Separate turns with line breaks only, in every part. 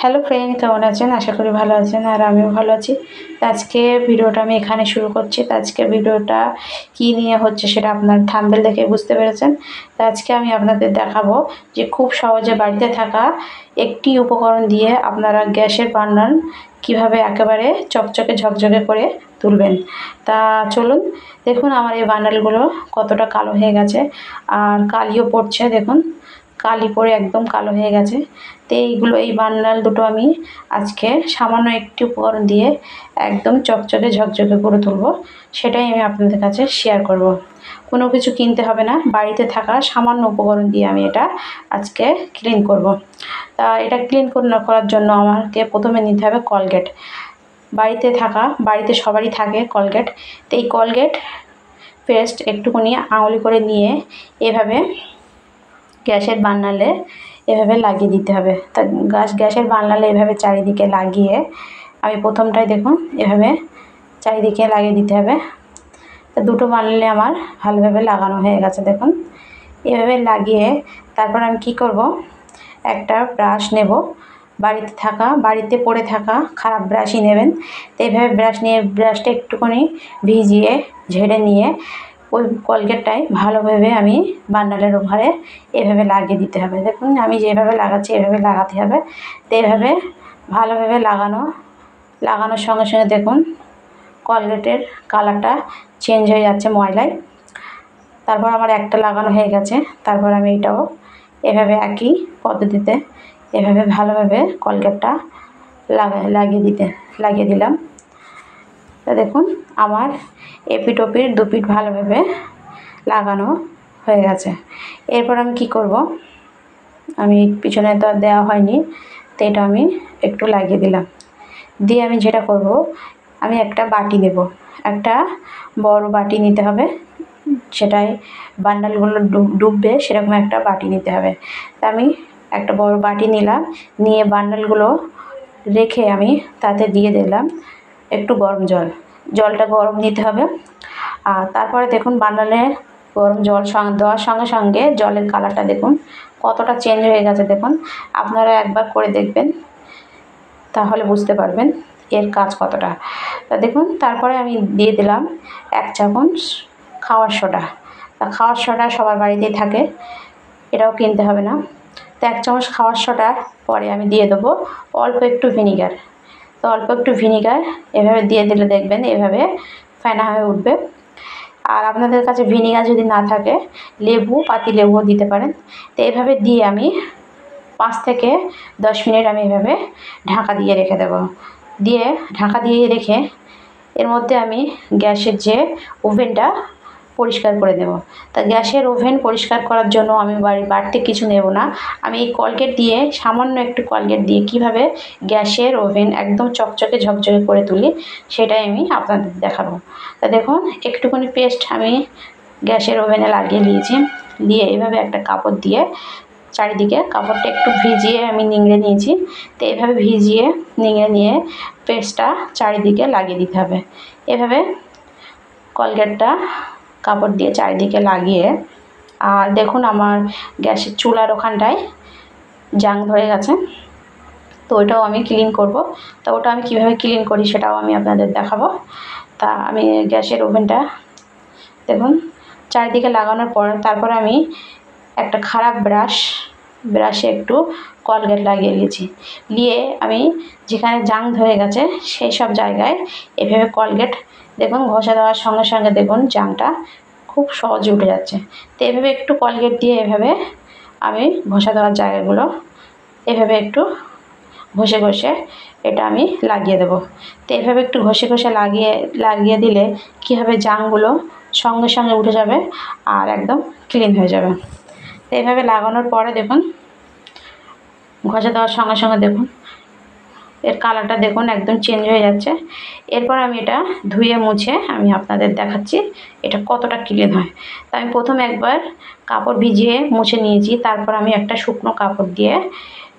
Hello friend, কেমন আছেন? আশা করি ভালো আছেন আর আমিও ভালো আছি। তো আজকে ভিডিওটা আমি এখানে শুরু করছি। তো আজকে ভিডিওটা কী নিয়ে হচ্ছে সেটা আপনার থাম্বনেল দেখে বুঝতে পেরেছেন। তো আজকে আমি আপনাদের দেখাবো যে খুব সহজে বাড়িতে থাকা একটি উপকরণ দিয়ে আপনারা গ্যাসের বার্নার কীভাবে একেবারে চকচকে ঝকঝকে করে তুলবেন। তা চলুন, দেখুন আমার এই বার্নারগুলো কতটা কালো হয়ে গেছে আর কালিও পড়ছে। দেখুন কালি পড়ে একদম কালো হয়ে গেছে। তো এই বার্নার দুটো আমি আজকে সামান্য একটি উপকরণ দিয়ে একদম চকচকে ঝকঝকে করে তুলব, সেটাই আমি আপনাদের কাছে শেয়ার করব। কোনো কিছু কিনতে হবে না, বাড়িতে থাকা সামান্য উপকরণ দিয়ে আমি এটা আজকে ক্লিন করব। তা এটা ক্লিন করার জন্য আমাকে প্রথমে নিতে হবে কলগেট। বাড়িতে সবারই থাকে কলগেট। তো এই কলগেট পেস্ট একটুখানি আঙুলি করে নিয়ে এভাবে গ্যাসের বার্নারে এভাবে লাগিয়ে দিতে হবে। তা গ্যাসের বার্নারে এভাবে চারিদিকে লাগিয়ে আমি প্রথমটায় দেখুন এভাবে চারিদিকে লাগিয়ে দিতে হবে। তা দুটো বার্নারে আমার ভালোভাবে লাগানো হয়ে গেছে। দেখুন এভাবে লাগিয়ে তারপর আমি কি করব, একটা ব্রাশ নেব। বাড়িতে পড়ে থাকা খারাপ ব্রাশই নেবেন। তো এইভাবে ব্রাশটা একটুখানি ভিজিয়ে ঝেড়ে নিয়ে ওই কলগেটটায় ভালোভাবে আমি বার্নারের ওপরে এভাবে লাগিয়ে দিতে হবে। দেখুন আমি যেভাবে লাগাচ্ছি এভাবে লাগাতে হবে। তো এভাবে ভালোভাবে লাগানোর সঙ্গে সঙ্গে দেখুন কলগেটের কালারটা চেঞ্জ হয়ে যাচ্ছে ময়লায়। তারপর আমার একটা লাগানো হয়ে গেছে। তারপর আমি এটাও এভাবে একই পদ্ধতিতে এভাবে ভালোভাবে কলগেটটা লাগিয়ে দিলাম। তা দেখুন আমার এপিঠ ওপিঠ দুপিঠ ভালোভাবে লাগানো হয়ে গেছে। এরপর আমি কি করব, আমি পিছনে তো আর দেওয়া হয়নি, তো এটা আমি একটু লাগিয়ে দিলাম। দিয়ে আমি যেটা করব, আমি একটা বাটি নেব। একটা বড় বাটি নিতে হবে, সেটাই বান্ডালগুলো ডুববে সেরকম একটা বাটি নিতে হবে। তা আমি একটা বড় বাটি নিলাম, নিয়ে বান্ডালগুলো রেখে আমি তাতে দিয়ে দিলাম একটু গরম জলটা গরম নিতে হবে। আর তারপরে দেখুন বান্ডালে গরম জল দেওয়ার সঙ্গে সঙ্গে জলের কালারটা দেখুন কতটা চেঞ্জ হয়ে গেছে। দেখুন আপনারা একবার করে দেখবেন, তাহলে বুঝতে পারবেন এর কাজ কতটা। তা দেখুন তারপরে আমি দিয়ে দিলাম 1 চামচ খাওয়ার সোডা। তা খাওয়ার সোডা সবার বাড়িতেই থাকে, এটাও কিনতে হবে না। তো 1 চামচ খাওয়ার সোডার পরে আমি দিয়ে দেবো অল্প একটু ভিনিগার। তো অল্প একটু ভিনিগার এভাবে দিয়ে দিলে দেখবেন এভাবে ফেনা হয়ে উঠবে। আর আপনাদের কাছে ভিনিগার যদি না থাকে পাতি লেবুও দিতে পারেন। তো এভাবে দিয়ে আমি 5 থেকে 10 মিনিট আমি এভাবে ঢাকা দিয়ে রেখে দেবো। ঢাকা দিয়ে রেখে এর মধ্যে আমি গ্যাসের যে ওভেনটা পরিষ্কার করে দেব। তা গ্যাসের ওভেন পরিষ্কার করার জন্য আমি বাড়তি কিছু নেব না। আমি এই কলগেট দিয়ে সামান্য একটু কলগেট দিয়ে কীভাবে গ্যাসের ওভেন একদম চকচকে ঝকঝকে করে তুলি সেটাই আমি আপনাদের দেখাবো। তা দেখুন একটুখানি পেস্ট আমি গ্যাসের ওভেনে লাগিয়ে নিয়েছি। দিয়ে এভাবে একটা কাপড় দিয়ে চারিদিকে কাপড়টা একটু ভিজিয়ে আমি নিংড়ে নিয়েছি। তো এইভাবে ভিজিয়ে নিংড়ে নিয়ে পেস্টটা চারিদিকে লাগিয়ে দিতে হবে। এভাবে কলগেটটা কাপড় দিয়ে চারিদিকে লাগিয়ে, আর দেখুন আমার গ্যাসের চুলার ওখানটায় জাং ধরে গেছে। তো ওটাও আমি ক্লিন করব। তো ওটা আমি কীভাবে ক্লিন করি সেটাও আমি আপনাদের দেখাবো। তা আমি গ্যাসের ওভেনটা দেখুন চারিদিকে লাগানোর পর তারপর আমি একটা খারাপ ব্রাশে একটু কলগেট লাগিয়ে নিয়ে আমি যেখানে জাং ধরে গেছে সেই সব জায়গায় এভাবে কলগেট দেখুন ঘষা দেওয়ার সঙ্গে সঙ্গে দেখুন জাংটা খুব সহজে উঠে যাচ্ছে। তো এভাবে একটু কলগেট দিয়ে এভাবে আমি ঘষা দেওয়ার জায়গাগুলো এভাবে একটু ঘষে এটা আমি লাগিয়ে দেব। তো এভাবে একটু ঘষে লাগিয়ে দিলে কী হবে, জাংগুলো সঙ্গে সঙ্গে উঠে যাবে আর একদম ক্লিন হয়ে যাবে। তো এইভাবে লাগানোর পরে দেখুন ঘষা দেওয়ার সঙ্গে সঙ্গে দেখুন এর কালারটা দেখুন একদম চেঞ্জ হয়ে যাচ্ছে। এরপর আমি এটা ধুয়ে মুছে আমি আপনাদের দেখাচ্ছি এটা কতটা ক্লিন হয়। তো আমি প্রথমে একবার কাপড় ভিজিয়ে মুছে নিয়েছি, তারপর আমি একটা শুকনো কাপড় দিয়ে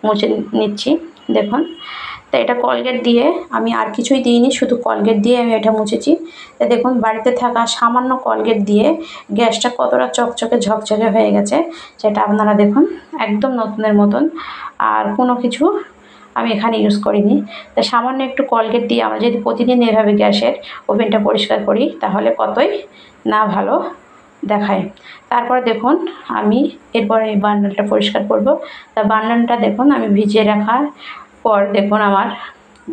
মুছে নিচ্ছি। দেখুন তো এটা কলগেট দিয়ে আমি আর কিছুই দিইনি, শুধু কলগেট দিয়ে আমি এটা মুছেছি। তো দেখুন বাড়িতে থাকা সামান্য কলগেট দিয়ে গ্যাসটা কতটা চকচকে ঝকঝকে হয়ে গেছে সেটা আপনারা দেখুন একদম নতুনের মতন। আর কোনো কিছু আমি এখানে ইউজ করিনি। তাই সামান্য একটু কোলগেট দিয়ে আমরা যদি প্রতিদিন এভাবে গ্যাসের ওভেনটা পরিষ্কার করি তাহলে কতই না ভালো দেখায়। তারপর দেখুন আমি এরপরে এই বার্নারটা পরিষ্কার করব। তা বার্নারটা দেখুন আমি ভিজিয়ে রাখার পর দেখুন আমার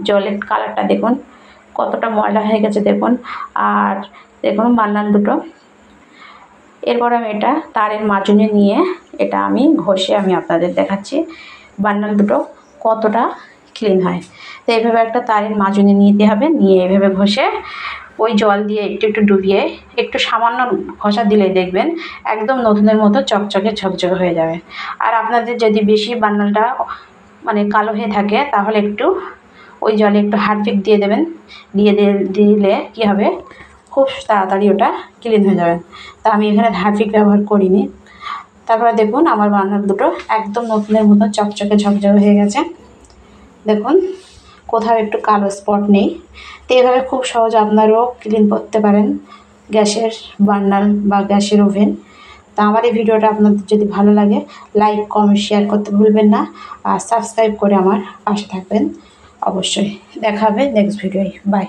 জলের কালারটা দেখুন কতটা ময়লা হয়ে গেছে দেখুন। আর দেখুন বার্নার দুটো। এরপর আমি এটা তারের মাজুনে নিয়ে এটা আমি ঘষে আমি আপনাদের দেখাচ্ছি বার্নার দুটো কতটা ক্লিন হয়। তো এইভাবে একটা তারের মাজুনে নিতে হবে, নিয়ে এইভাবে ঘষে ওই জল দিয়ে একটু একটু ডুবিয়ে একটু সামান্য ঘষা দিলেই দেখবেন একদম নতুনের মতো চকচকে ঝকঝকে হয়ে যাবে। আর আপনাদের যদি বেশি বার্নারটা মানে কালো হয়ে থাকে তাহলে একটু ওই জলে একটু হারপিক দিয়ে দেবেন, দিলে কী হবে খুব তাড়াতাড়ি ওটা ক্লিন হয়ে যাবে। তা আমি এখানে হারপিক ব্যবহার করিনি। তারপরে দেখুন আমার বার্নার দুটো একদম নতুনের মতো চকচকে ঝকঝকে হয়ে গেছে দেখুন, কোথাও একটু কালো স্পট নেই। তো এইভাবে খুব সহজে আপনারাও ক্লিন করতে পারেন গ্যাসের বার্নার বা গ্যাসের ওভেন। তা আমার এই ভিডিওটা আপনাদের যদি ভালো লাগে লাইক কমেন্ট শেয়ার করতে ভুলবেন না, আর সাবস্ক্রাইব করে আমার পাশে থাকবেন অবশ্যই। দেখা হবে নেক্সট ভিডিওয়। বাই।